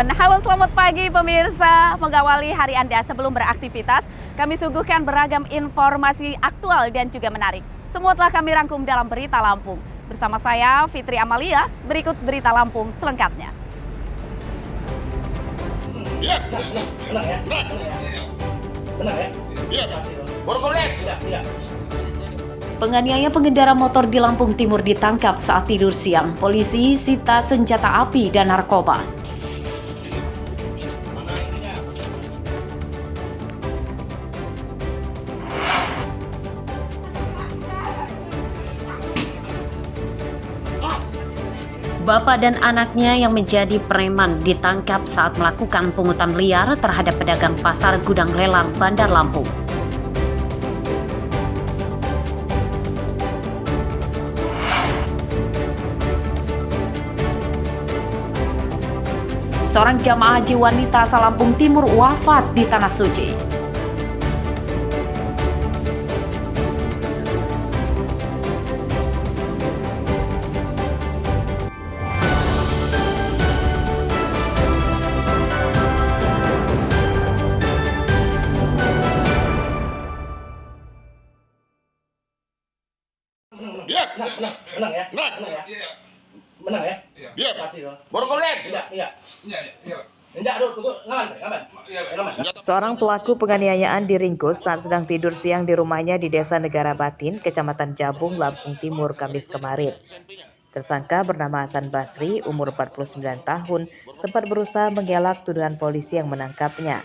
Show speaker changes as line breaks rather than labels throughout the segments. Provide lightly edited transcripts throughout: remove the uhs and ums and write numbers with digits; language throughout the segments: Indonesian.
Cirebon. Halo, selamat pagi pemirsa. Mengawali hari Anda sebelum beraktivitas, kami suguhkan beragam informasi aktual dan juga menarik. Semua telah kami rangkum dalam Berita Lampung. Bersama saya, Fitri Amalia, berikut Berita Lampung selengkapnya.
Iya, tenang ya. Tenang ya. Iya, iya.
Penganiaya pengendara motor di Lampung Timur ditangkap saat tidur siang. Polisi sita senjata api dan narkoba. Bapak dan anaknya yang menjadi preman ditangkap saat melakukan pungutan liar terhadap pedagang pasar Gudang Lelang, Bandar Lampung. Seorang jamaah haji wanita asal Lampung Timur wafat di Tanah Suci.
Iya, tenang ya. Tenang ya. Menang ya? Iya. Pasti loh. Borgolet. Iya. Enggak, aduh, tunggu. Ngaman.
Seorang pelaku penganiayaan diringkus saat sedang tidur siang di rumahnya di Desa Negara Batin, Kecamatan Jabung, Lampung Timur, Kamis kemarin. Tersangka bernama Hasan Basri, umur 49 tahun, sempat berusaha mengelak tuduhan polisi yang menangkapnya.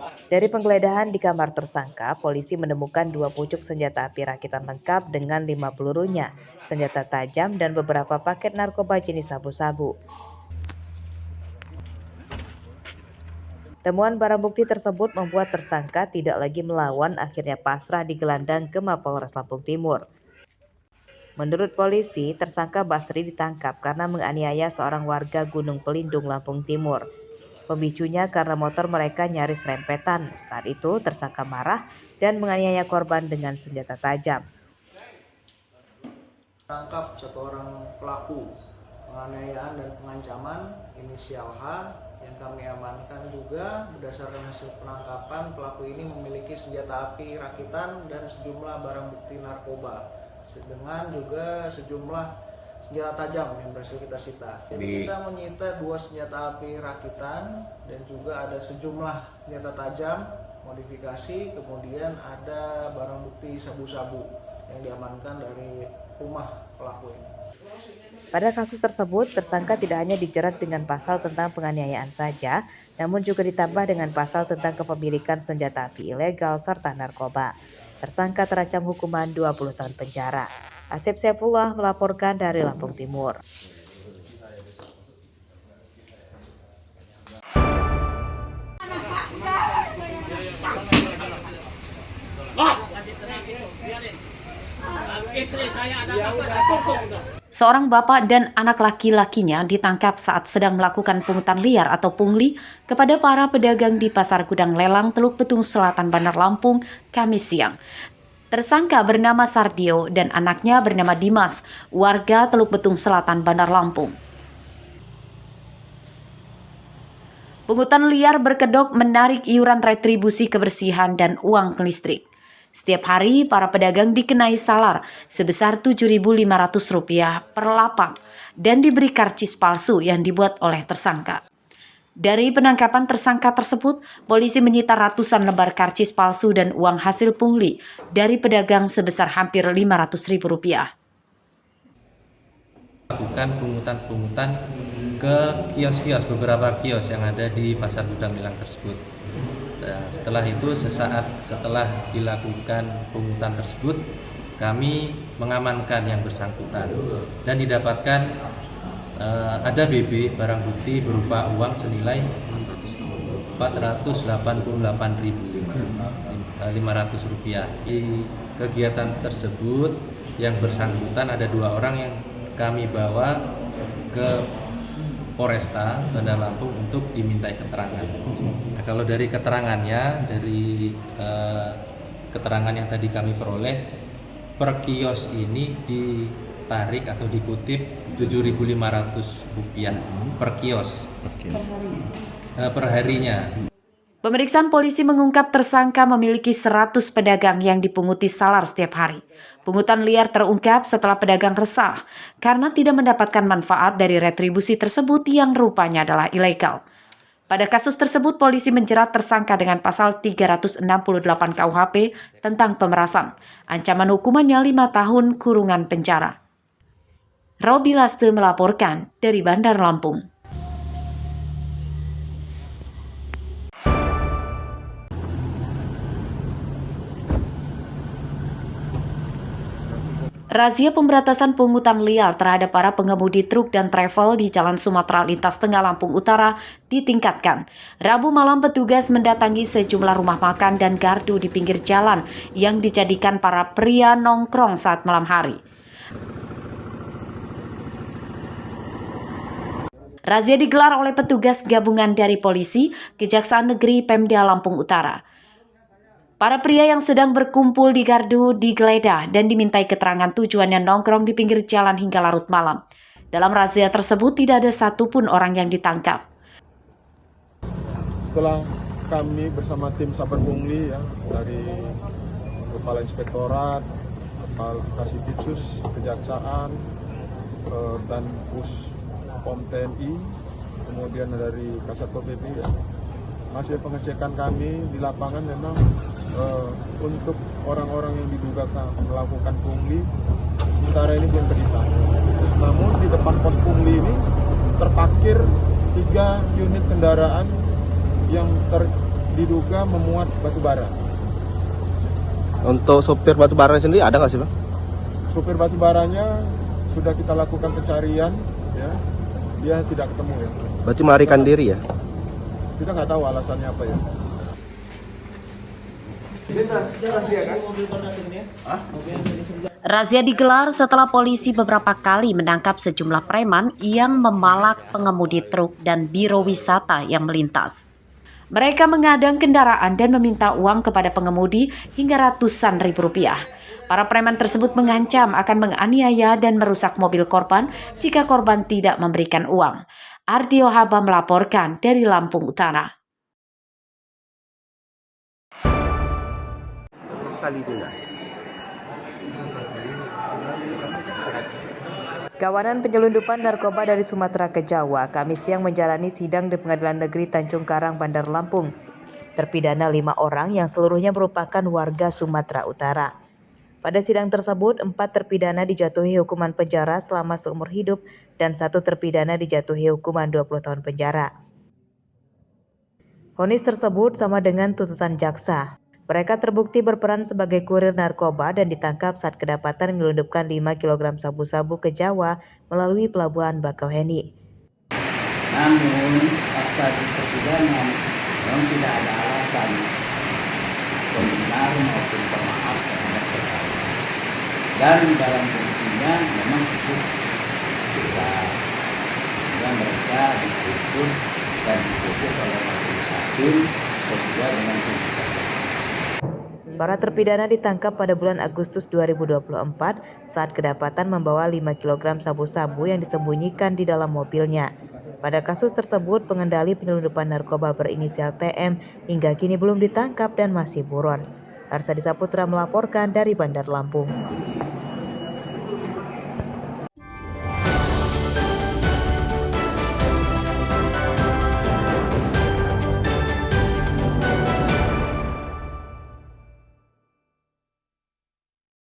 Dari penggeledahan di kamar tersangka, polisi menemukan 2 pucuk senjata api rakitan lengkap dengan 5 pelurunya, senjata tajam, dan beberapa paket narkoba jenis sabu-sabu. Temuan barang bukti tersebut membuat tersangka tidak lagi melawan, akhirnya pasrah digelandang ke Mapolres Lampung Timur. Menurut polisi, tersangka Basri ditangkap karena menganiaya seorang warga Gunung Pelindung, Lampung Timur. Pemicunya karena motor mereka nyaris rempetan. Saat itu tersangka marah dan menganiaya korban dengan senjata tajam.
Tangkap satu orang pelaku penganiayaan dan pengancaman inisial H yang kami amankan juga. Berdasarkan hasil penangkapan, pelaku ini memiliki senjata api rakitan dan sejumlah barang bukti narkoba, dengan juga sejumlah senjata tajam yang berhasil kita sita. Jadi kita menyita 2 senjata api rakitan dan juga ada sejumlah senjata tajam modifikasi, kemudian ada barang bukti sabu-sabu yang diamankan dari rumah pelaku ini.
Pada kasus tersebut, tersangka tidak hanya dijerat dengan pasal tentang penganiayaan saja, namun juga ditambah dengan pasal tentang kepemilikan senjata api ilegal serta narkoba. Tersangka terancam hukuman 20 tahun penjara. Asep Saifullah melaporkan dari Lampung Timur.
Seorang bapak dan anak laki-lakinya ditangkap saat sedang melakukan pungutan liar atau pungli kepada para pedagang di Pasar Gudang Lelang, Teluk Betung Selatan, Bandar Lampung, Kamis siang. Tersangka bernama Sardio dan anaknya bernama Dimas, warga Teluk Betung Selatan, Bandar Lampung. Pungutan liar berkedok menarik iuran retribusi kebersihan dan uang listrik. Setiap hari, para pedagang dikenai salar sebesar Rp7.500 per lapak dan diberi karcis palsu yang dibuat oleh tersangka. Dari penangkapan tersangka tersebut, polisi menyita ratusan lembar karcis palsu dan uang hasil pungli dari pedagang sebesar hampir Rp500.000.
Lakukan pungutan-pungutan ke kios-kios, beberapa kios yang ada di Pasar Gudang Lelang tersebut. Nah, setelah itu, sesaat setelah dilakukan pungutan tersebut, kami mengamankan yang bersangkutan dan didapatkan ada BB barang bukti berupa uang senilai Rp488.500. Di kegiatan tersebut yang bersangkutan ada 2 orang yang kami bawa ke Polresta Bandar Lampung untuk dimintai keterangan. Nah, kalau dari keterangannya, dari keterangan yang tadi kami peroleh, per kios ini ditarik atau dikutip Rp7.500 per kios per harinya.
Pemeriksaan polisi mengungkap tersangka memiliki 100 pedagang yang dipunguti salar setiap hari. Pungutan liar terungkap setelah pedagang resah karena tidak mendapatkan manfaat dari retribusi tersebut yang rupanya adalah ilegal. Pada kasus tersebut, polisi menjerat tersangka dengan pasal 368 KUHP tentang pemerasan. Ancaman hukumannya 5 tahun kurungan penjara. Robi Laste melaporkan dari Bandar Lampung. Razia pemberantasan pungutan liar terhadap para pengemudi truk dan travel di Jalan Sumatera Lintas Tengah Lampung Utara ditingkatkan. Rabu malam petugas mendatangi sejumlah rumah makan dan gardu di pinggir jalan yang dijadikan para pria nongkrong saat malam hari. Razia digelar oleh petugas gabungan dari polisi, Kejaksaan Negeri Pemda Lampung Utara. Para pria yang sedang berkumpul di gardu digeledah dan dimintai keterangan tujuannya nongkrong di pinggir jalan hingga larut malam. Dalam razia tersebut tidak ada satupun orang yang ditangkap.
Setelah kami bersama tim Saber Pungli ya, dari Kepala Inspektorat, Kepala Kasipitsus, Kejaksaan, dan Puspom TNI, kemudian dari Kasatpol PP ya. Hasil pengecekan kami di lapangan memang untuk orang-orang yang diduga melakukan pungli sementara ini belum terlihat. Namun di depan pos pungli ini terparkir 3 unit kendaraan yang diduga memuat batu bara.
Untuk sopir batu bara sendiri ada nggak sih, Bang?
Sopir batu baranya sudah kita lakukan pencarian, ya, dia tidak ketemu ya.
Berarti melarikan diri ya?
Kita nggak tahu alasannya apa ya.
Razia digelar setelah polisi beberapa kali menangkap sejumlah preman yang memalak pengemudi truk dan biro wisata yang melintas. Mereka mengadang kendaraan dan meminta uang kepada pengemudi hingga ratusan ribu rupiah. Para preman tersebut mengancam akan menganiaya dan merusak mobil korban jika korban tidak memberikan uang. Ardio Haba melaporkan dari Lampung Utara.
Kawanan penyelundupan narkoba dari Sumatera ke Jawa Kamis siang menjalani sidang di Pengadilan Negeri Tanjung Karang, Bandar Lampung. Terpidana 5 orang yang seluruhnya merupakan warga Sumatera Utara. Pada sidang tersebut, 4 terpidana dijatuhi hukuman penjara selama seumur hidup dan 1 terpidana dijatuhi hukuman 20 tahun penjara. Vonis tersebut sama dengan tuntutan jaksa. Mereka terbukti berperan sebagai kurir narkoba dan ditangkap saat kedapatan menyelundupkan 5 kg sabu-sabu ke Jawa melalui pelabuhan Bakauheni.
Namun, pasca persidangan memang tidak ada alasan pembenar maupun pemaaf terhadap perkara. Dan dalam buktinya memang cukup besar. Dan mereka dituntut dan diputus oleh majelis hakim sesuai dengan tuntutan.
Para terpidana ditangkap pada bulan Agustus 2024 saat kedapatan membawa 5 kg sabu-sabu yang disembunyikan di dalam mobilnya. Pada kasus tersebut, pengendali penyelundupan narkoba berinisial TM hingga kini belum ditangkap dan masih buron. Arsadi Saputra melaporkan dari Bandar Lampung.